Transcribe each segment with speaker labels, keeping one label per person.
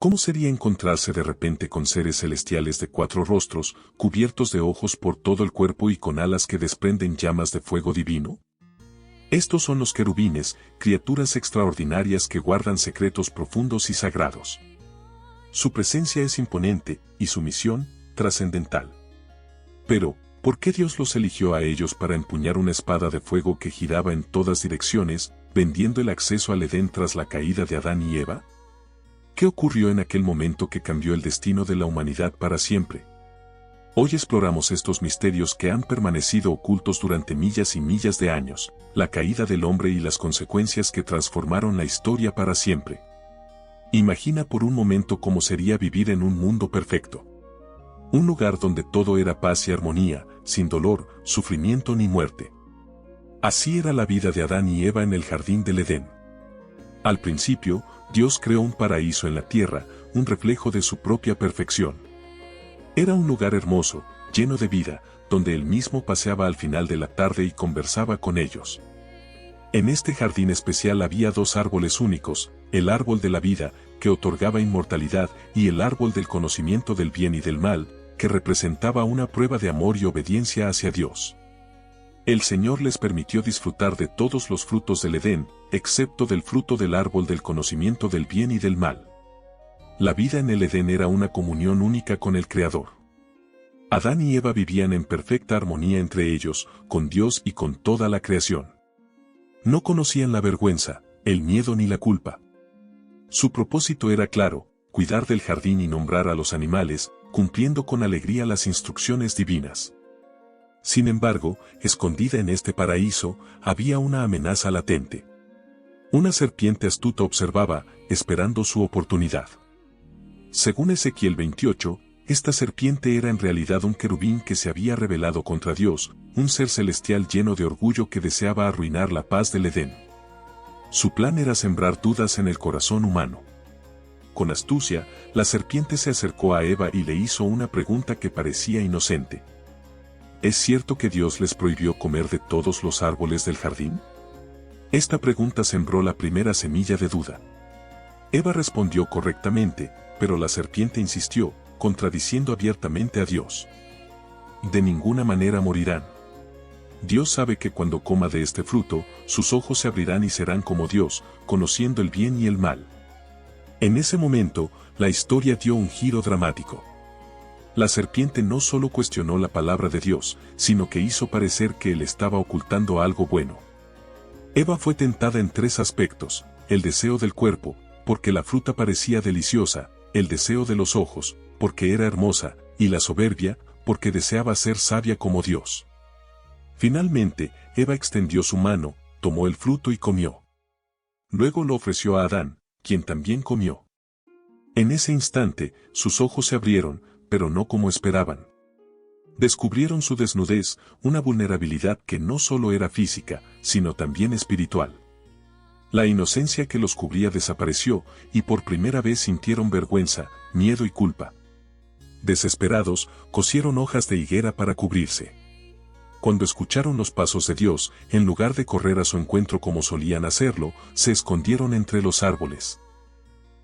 Speaker 1: ¿Cómo sería encontrarse de repente con seres celestiales de 4 rostros, cubiertos de ojos por todo el cuerpo y con alas que desprenden llamas de fuego divino? Estos son los querubines, criaturas extraordinarias que guardan secretos profundos y sagrados. Su presencia es imponente, y su misión, trascendental. Pero, ¿por qué Dios los eligió a ellos para empuñar una espada de fuego que giraba en todas direcciones, vendiendo el acceso al Edén tras la caída de Adán y Eva? ¿Qué ocurrió en aquel momento que cambió el destino de la humanidad para siempre? Hoy exploramos estos misterios que han permanecido ocultos durante millas y millas de años, la caída del hombre y las consecuencias que transformaron la historia para siempre. Imagina por un momento cómo sería vivir en un mundo perfecto. Un lugar donde todo era paz y armonía, sin dolor, sufrimiento ni muerte. Así era la vida de Adán y Eva en el jardín del Edén. Al principio, Dios creó un paraíso en la tierra, un reflejo de su propia perfección. Era un lugar hermoso, lleno de vida, donde él mismo paseaba al final de la tarde y conversaba con ellos. En este jardín especial había 2 árboles únicos, el árbol de la vida, que otorgaba inmortalidad, y el árbol del conocimiento del bien y del mal, que representaba una prueba de amor y obediencia hacia Dios. El Señor les permitió disfrutar de todos los frutos del Edén, excepto del fruto del árbol del conocimiento del bien y del mal. La vida en el Edén era una comunión única con el Creador. Adán y Eva vivían en perfecta armonía entre ellos, con Dios y con toda la creación. No conocían la vergüenza, el miedo ni la culpa. Su propósito era claro, cuidar del jardín y nombrar a los animales, cumpliendo con alegría las instrucciones divinas. Sin embargo, escondida en este paraíso, había una amenaza latente. Una serpiente astuta observaba, esperando su oportunidad. Según Ezequiel 28, esta serpiente era en realidad un querubín que se había rebelado contra Dios, un ser celestial lleno de orgullo que deseaba arruinar la paz del Edén. Su plan era sembrar dudas en el corazón humano. Con astucia, la serpiente se acercó a Eva y le hizo una pregunta que parecía inocente. ¿Es cierto que Dios les prohibió comer de todos los árboles del jardín? Esta pregunta sembró la primera semilla de duda. Eva respondió correctamente, pero la serpiente insistió, contradiciendo abiertamente a Dios. De ninguna manera morirán. Dios sabe que cuando coma de este fruto, sus ojos se abrirán y serán como Dios, conociendo el bien y el mal. En ese momento, la historia dio un giro dramático. La serpiente no solo cuestionó la palabra de Dios, sino que hizo parecer que él estaba ocultando algo bueno. Eva fue tentada en 3 aspectos: el deseo del cuerpo, porque la fruta parecía deliciosa; el deseo de los ojos, porque era hermosa; y la soberbia, porque deseaba ser sabia como Dios. Finalmente, Eva extendió su mano, tomó el fruto y comió. Luego lo ofreció a Adán, quien también comió. En ese instante, sus ojos se abrieron, pero no como esperaban. Descubrieron su desnudez, una vulnerabilidad que no solo era física, sino también espiritual. La inocencia que los cubría desapareció, y por primera vez sintieron vergüenza, miedo y culpa. Desesperados, cosieron hojas de higuera para cubrirse. Cuando escucharon los pasos de Dios, en lugar de correr a su encuentro como solían hacerlo, se escondieron entre los árboles.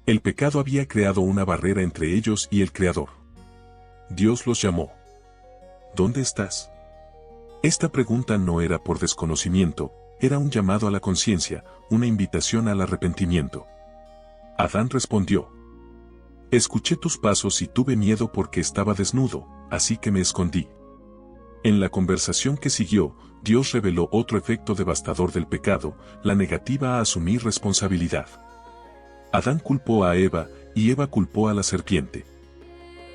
Speaker 1: El pecado había creado una barrera entre ellos y el Creador. Dios los llamó. ¿Dónde estás? Esta pregunta no era por desconocimiento, era un llamado a la conciencia, una invitación al arrepentimiento. Adán respondió: escuché tus pasos y tuve miedo porque estaba desnudo, así que me escondí. En la conversación que siguió, Dios reveló otro efecto devastador del pecado, la negativa a asumir responsabilidad. Adán culpó a Eva, y Eva culpó a la serpiente.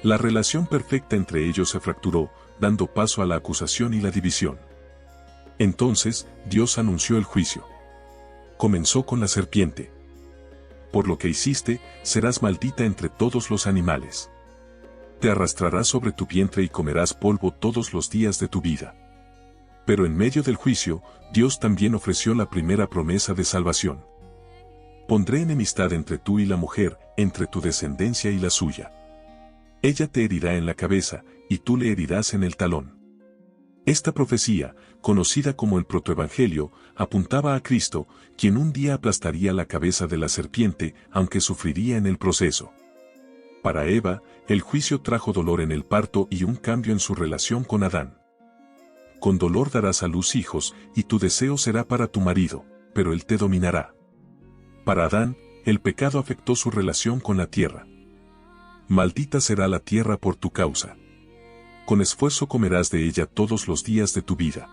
Speaker 1: La relación perfecta entre ellos se fracturó, dando paso a la acusación y la división. Entonces, Dios anunció el juicio. Comenzó con la serpiente. Por lo que hiciste, serás maldita entre todos los animales. Te arrastrarás sobre tu vientre y comerás polvo todos los días de tu vida. Pero en medio del juicio, Dios también ofreció la primera promesa de salvación. Pondré enemistad entre tú y la mujer, entre tu descendencia y la suya. Ella te herirá en la cabeza, y tú le herirás en el talón. Esta profecía, conocida como el protoevangelio, apuntaba a Cristo, quien un día aplastaría la cabeza de la serpiente, aunque sufriría en el proceso. Para Eva, el juicio trajo dolor en el parto y un cambio en su relación con Adán. Con dolor darás a luz hijos, y tu deseo será para tu marido, pero él te dominará. Para Adán, el pecado afectó su relación con la tierra. Maldita será la tierra por tu causa. Con esfuerzo comerás de ella todos los días de tu vida.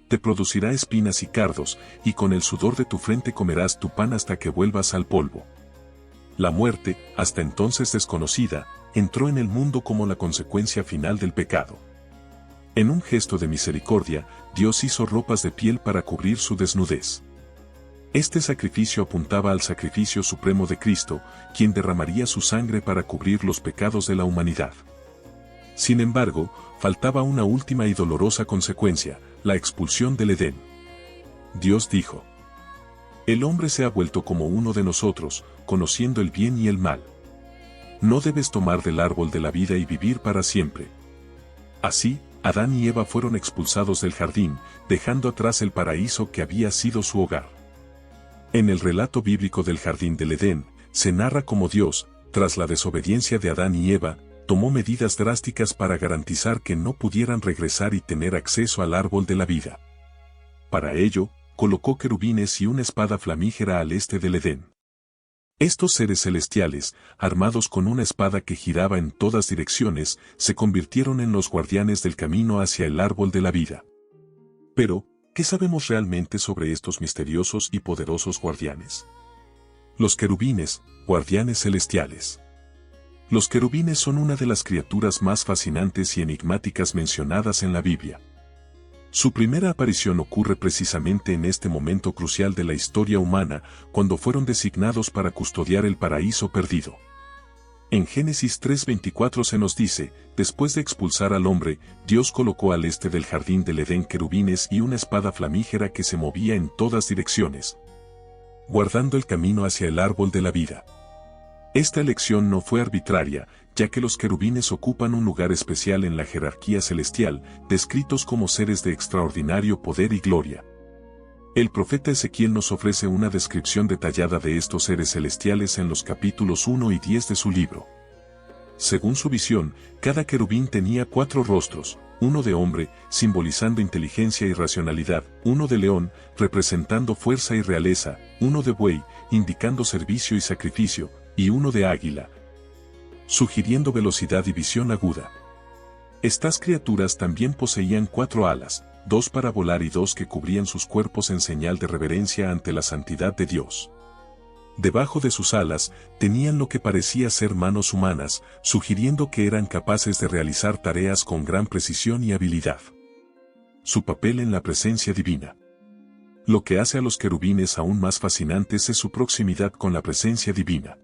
Speaker 1: Te producirá espinas y cardos, y con el sudor de tu frente comerás tu pan hasta que vuelvas al polvo. La muerte, hasta entonces desconocida, entró en el mundo como la consecuencia final del pecado. En un gesto de misericordia, Dios hizo ropas de piel para cubrir su desnudez. Este sacrificio apuntaba al sacrificio supremo de Cristo, quien derramaría su sangre para cubrir los pecados de la humanidad. Sin embargo, faltaba una última y dolorosa consecuencia, la expulsión del Edén. Dios dijo: el hombre se ha vuelto como uno de nosotros, conociendo el bien y el mal. No debes tomar del árbol de la vida y vivir para siempre. Así, Adán y Eva fueron expulsados del jardín, dejando atrás el paraíso que había sido su hogar. En el relato bíblico del jardín del Edén, se narra cómo Dios, tras la desobediencia de Adán y Eva, tomó medidas drásticas para garantizar que no pudieran regresar y tener acceso al árbol de la vida. Para ello, colocó querubines y una espada flamígera al este del Edén. Estos seres celestiales, armados con una espada que giraba en todas direcciones, se convirtieron en los guardianes del camino hacia el árbol de la vida. Pero, ¿qué sabemos realmente sobre estos misteriosos y poderosos guardianes? Los querubines, guardianes celestiales. Los querubines son una de las criaturas más fascinantes y enigmáticas mencionadas en la Biblia. Su primera aparición ocurre precisamente en este momento crucial de la historia humana, cuando fueron designados para custodiar el paraíso perdido. En Génesis 3:24 se nos dice: después de expulsar al hombre, Dios colocó al este del jardín del Edén querubines y una espada flamígera que se movía en todas direcciones, guardando el camino hacia el árbol de la vida. Esta elección no fue arbitraria, ya que los querubines ocupan un lugar especial en la jerarquía celestial, descritos como seres de extraordinario poder y gloria. El profeta Ezequiel nos ofrece una descripción detallada de estos seres celestiales en los capítulos 1 y 10 de su libro. Según su visión, cada querubín tenía 4 rostros, uno de hombre, simbolizando inteligencia y racionalidad, uno de león, representando fuerza y realeza, uno de buey, indicando servicio y sacrificio, y uno de águila, sugiriendo velocidad y visión aguda. Estas criaturas también poseían 4 alas, 2 para volar y 2 que cubrían sus cuerpos en señal de reverencia ante la santidad de Dios. Debajo de sus alas, tenían lo que parecía ser manos humanas, sugiriendo que eran capaces de realizar tareas con gran precisión y habilidad. Su papel en la presencia divina. Lo que hace a los querubines aún más fascinantes es su proximidad con la presencia divina.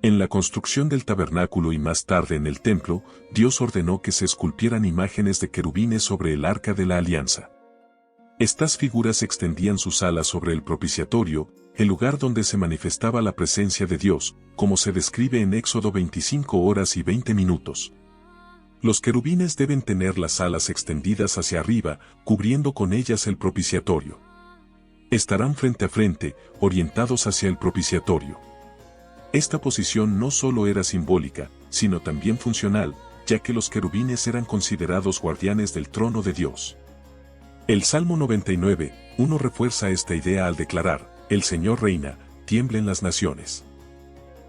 Speaker 1: En la construcción del tabernáculo y más tarde en el templo, Dios ordenó que se esculpieran imágenes de querubines sobre el arca de la alianza. Estas figuras extendían sus alas sobre el propiciatorio, el lugar donde se manifestaba la presencia de Dios, como se describe en Éxodo 25 horas y 20 minutos. Los querubines deben tener las alas extendidas hacia arriba, cubriendo con ellas el propiciatorio. Estarán frente a frente, orientados hacia el propiciatorio. Esta posición no solo era simbólica, sino también funcional, ya que los querubines eran considerados guardianes del trono de Dios. El Salmo 99:1 refuerza esta idea al declarar: el Señor reina, tiemblen las naciones.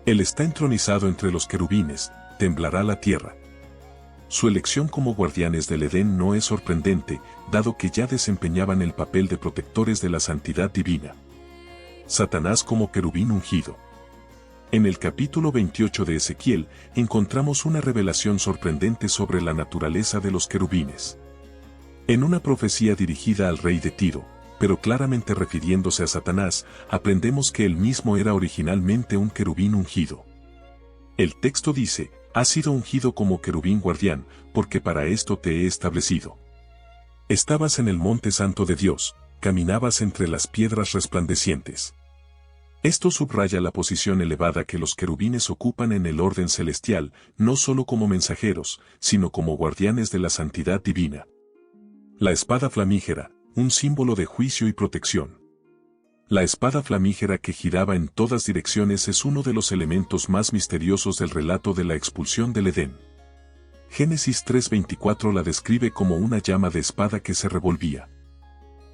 Speaker 1: Él está entronizado entre los querubines, temblará la tierra. Su elección como guardianes del Edén no es sorprendente, dado que ya desempeñaban el papel de protectores de la santidad divina. Satanás como querubín ungido. En el capítulo 28 de Ezequiel, encontramos una revelación sorprendente sobre la naturaleza de los querubines. En una profecía dirigida al rey de Tiro, pero claramente refiriéndose a Satanás, aprendemos que él mismo era originalmente un querubín ungido. El texto dice: has sido ungido como querubín guardián, porque para esto te he establecido. Estabas en el monte santo de Dios, caminabas entre las piedras resplandecientes. Esto subraya la posición elevada que los querubines ocupan en el orden celestial, no solo como mensajeros, sino como guardianes de la santidad divina. La espada flamígera, un símbolo de juicio y protección. La espada flamígera que giraba en todas direcciones es uno de los elementos más misteriosos del relato de la expulsión del Edén. Génesis 3:24 la describe como una llama de espada que se revolvía.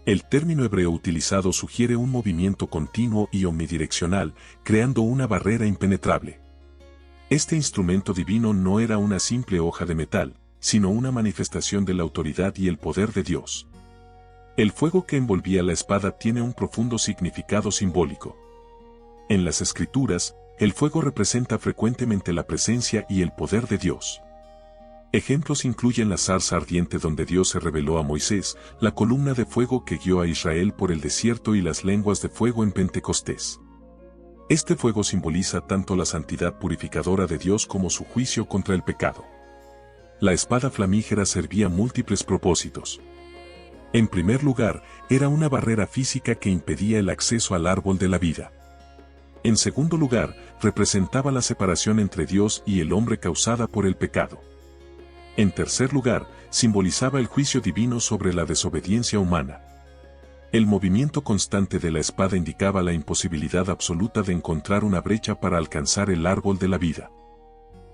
Speaker 1: El término hebreo utilizado sugiere un movimiento continuo y omnidireccional, creando una barrera impenetrable. Este instrumento divino no era una simple hoja de metal, sino una manifestación de la autoridad y el poder de Dios. El fuego que envolvía la espada tiene un profundo significado simbólico. En las Escrituras, el fuego representa frecuentemente la presencia y el poder de Dios. Ejemplos incluyen la zarza ardiente donde Dios se reveló a Moisés, la columna de fuego que guió a Israel por el desierto y las lenguas de fuego en Pentecostés. Este fuego simboliza tanto la santidad purificadora de Dios como su juicio contra el pecado. La espada flamígera servía múltiples propósitos. En primer lugar, era una barrera física que impedía el acceso al árbol de la vida. En segundo lugar, representaba la separación entre Dios y el hombre causada por el pecado. En tercer lugar, simbolizaba el juicio divino sobre la desobediencia humana. El movimiento constante de la espada indicaba la imposibilidad absoluta de encontrar una brecha para alcanzar el árbol de la vida.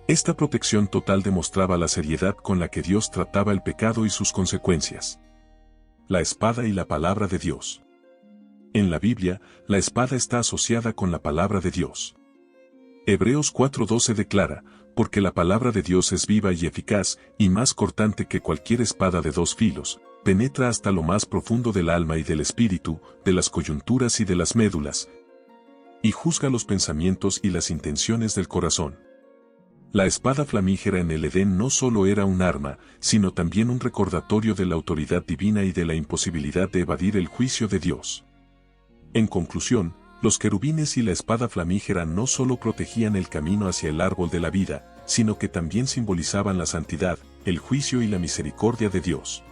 Speaker 1: Esta protección total demostraba la seriedad con la que Dios trataba el pecado y sus consecuencias. La espada y la palabra de Dios. En la Biblia, la espada está asociada con la palabra de Dios. Hebreos 4:12 declara, porque la palabra de Dios es viva y eficaz, y más cortante que cualquier espada de dos filos, penetra hasta lo más profundo del alma y del espíritu, de las coyunturas y de las médulas, y juzga los pensamientos y las intenciones del corazón. La espada flamígera en el Edén no solo era un arma, sino también un recordatorio de la autoridad divina y de la imposibilidad de evadir el juicio de Dios. En conclusión, los querubines y la espada flamígera no solo protegían el camino hacia el árbol de la vida, sino que también simbolizaban la santidad, el juicio y la misericordia de Dios.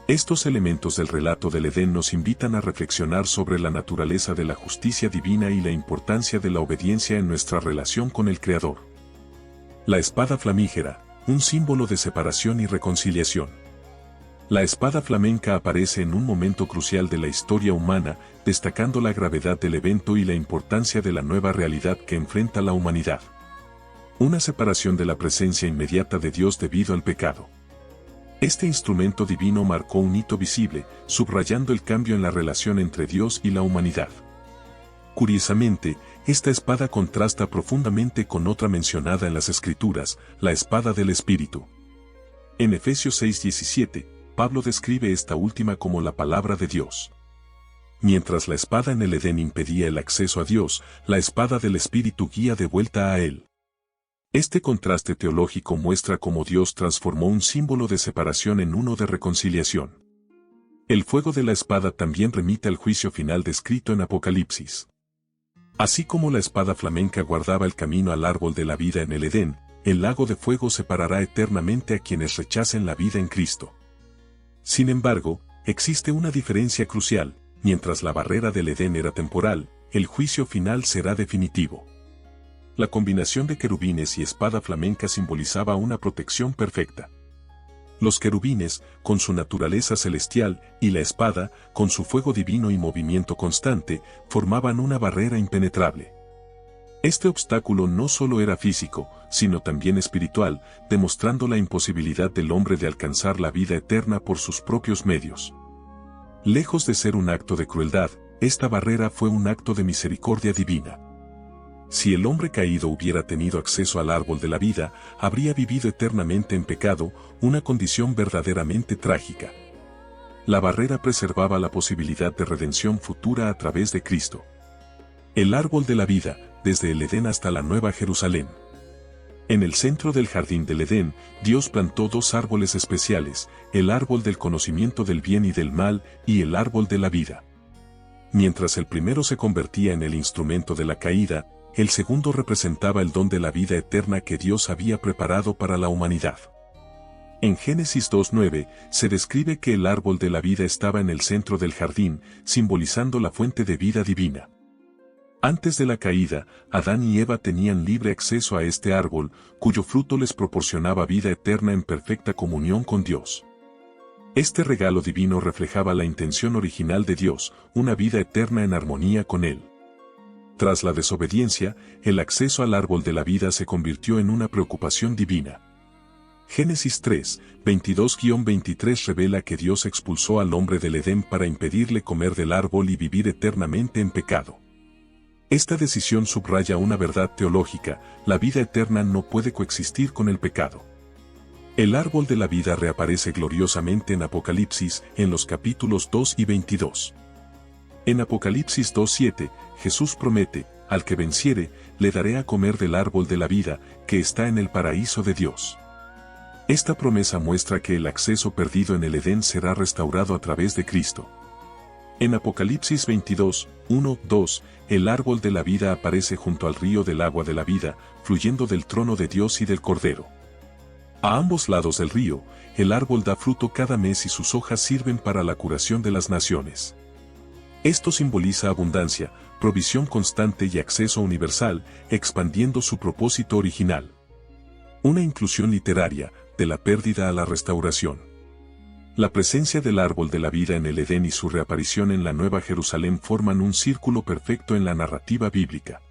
Speaker 1: Estos elementos del relato del Edén nos invitan a reflexionar sobre la naturaleza de la justicia divina y la importancia de la obediencia en nuestra relación con el Creador. La espada flamígera, un símbolo de separación y reconciliación. La espada flamenca aparece en un momento crucial de la historia humana, destacando la gravedad del evento y la importancia de la nueva realidad que enfrenta la humanidad. Una separación de la presencia inmediata de Dios debido al pecado. Este instrumento divino marcó un hito visible, subrayando el cambio en la relación entre Dios y la humanidad. Curiosamente, esta espada contrasta profundamente con otra mencionada en las Escrituras, la espada del Espíritu. En Efesios 6:17, Pablo describe esta última como la palabra de Dios. Mientras la espada en el Edén impedía el acceso a Dios, la espada del Espíritu guía de vuelta a Él. Este contraste teológico muestra cómo Dios transformó un símbolo de separación en uno de reconciliación. El fuego de la espada también remite al juicio final descrito en Apocalipsis. Así como la espada flamenca guardaba el camino al árbol de la vida en el Edén, el lago de fuego separará eternamente a quienes rechacen la vida en Cristo. Sin embargo, existe una diferencia crucial: mientras la barrera del Edén era temporal, el juicio final será definitivo. La combinación de querubines y espada flamenca simbolizaba una protección perfecta. Los querubines, con su naturaleza celestial, y la espada, con su fuego divino y movimiento constante, formaban una barrera impenetrable. Este obstáculo no solo era físico, sino también espiritual, demostrando la imposibilidad del hombre de alcanzar la vida eterna por sus propios medios. Lejos de ser un acto de crueldad, esta barrera fue un acto de misericordia divina. Si el hombre caído hubiera tenido acceso al árbol de la vida, habría vivido eternamente en pecado, una condición verdaderamente trágica. La barrera preservaba la posibilidad de redención futura a través de Cristo. El árbol de la vida, desde el Edén hasta la Nueva Jerusalén. En el centro del jardín del Edén, Dios plantó dos árboles especiales, el árbol del conocimiento del bien y del mal, y el árbol de la vida. Mientras el primero se convertía en el instrumento de la caída, el segundo representaba el don de la vida eterna que Dios había preparado para la humanidad. En Génesis 2:9 se describe que el árbol de la vida estaba en el centro del jardín, simbolizando la fuente de vida divina. Antes de la caída, Adán y Eva tenían libre acceso a este árbol, cuyo fruto les proporcionaba vida eterna en perfecta comunión con Dios. Este regalo divino reflejaba la intención original de Dios, una vida eterna en armonía con Él. Tras la desobediencia, el acceso al árbol de la vida se convirtió en una preocupación divina. Génesis 3, 22-23 revela que Dios expulsó al hombre del Edén para impedirle comer del árbol y vivir eternamente en pecado. Esta decisión subraya una verdad teológica: la vida eterna no puede coexistir con el pecado. El árbol de la vida reaparece gloriosamente en Apocalipsis, en los capítulos 2 y 22. En Apocalipsis 2:7, Jesús promete: al que venciere, le daré a comer del árbol de la vida, que está en el paraíso de Dios. Esta promesa muestra que el acceso perdido en el Edén será restaurado a través de Cristo. En Apocalipsis 22, 1-2, el árbol de la vida aparece junto al río del agua de la vida, fluyendo del trono de Dios y del Cordero. A ambos lados del río, el árbol da fruto cada mes y sus hojas sirven para la curación de las naciones. Esto simboliza abundancia, provisión constante y acceso universal, expandiendo su propósito original. Una inclusión literaria, de la pérdida a la restauración. La presencia del árbol de la vida en el Edén y su reaparición en la Nueva Jerusalén forman un círculo perfecto en la narrativa bíblica.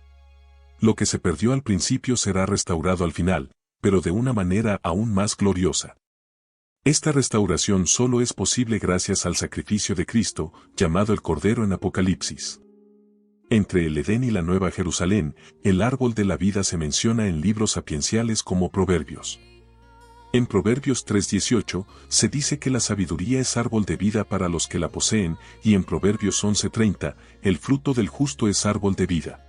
Speaker 1: Lo que se perdió al principio será restaurado al final, pero de una manera aún más gloriosa. Esta restauración solo es posible gracias al sacrificio de Cristo, llamado el Cordero en Apocalipsis. Entre el Edén y la Nueva Jerusalén, el árbol de la vida se menciona en libros sapienciales como Proverbios. En Proverbios 3:18, se dice que la sabiduría es árbol de vida para los que la poseen, y en Proverbios 11:30, el fruto del justo es árbol de vida.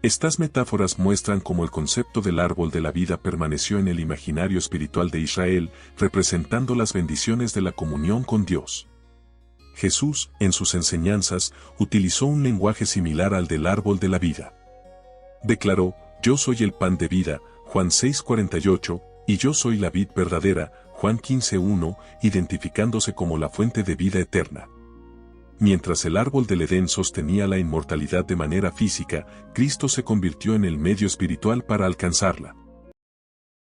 Speaker 1: Estas metáforas muestran cómo el concepto del árbol de la vida permaneció en el imaginario espiritual de Israel, representando las bendiciones de la comunión con Dios. Jesús, en sus enseñanzas, utilizó un lenguaje similar al del árbol de la vida. Declaró: yo soy el pan de vida, Juan 6:48, y yo soy la vid verdadera, Juan 15:1, identificándose como la fuente de vida eterna. Mientras el árbol del Edén sostenía la inmortalidad de manera física, Cristo se convirtió en el medio espiritual para alcanzarla.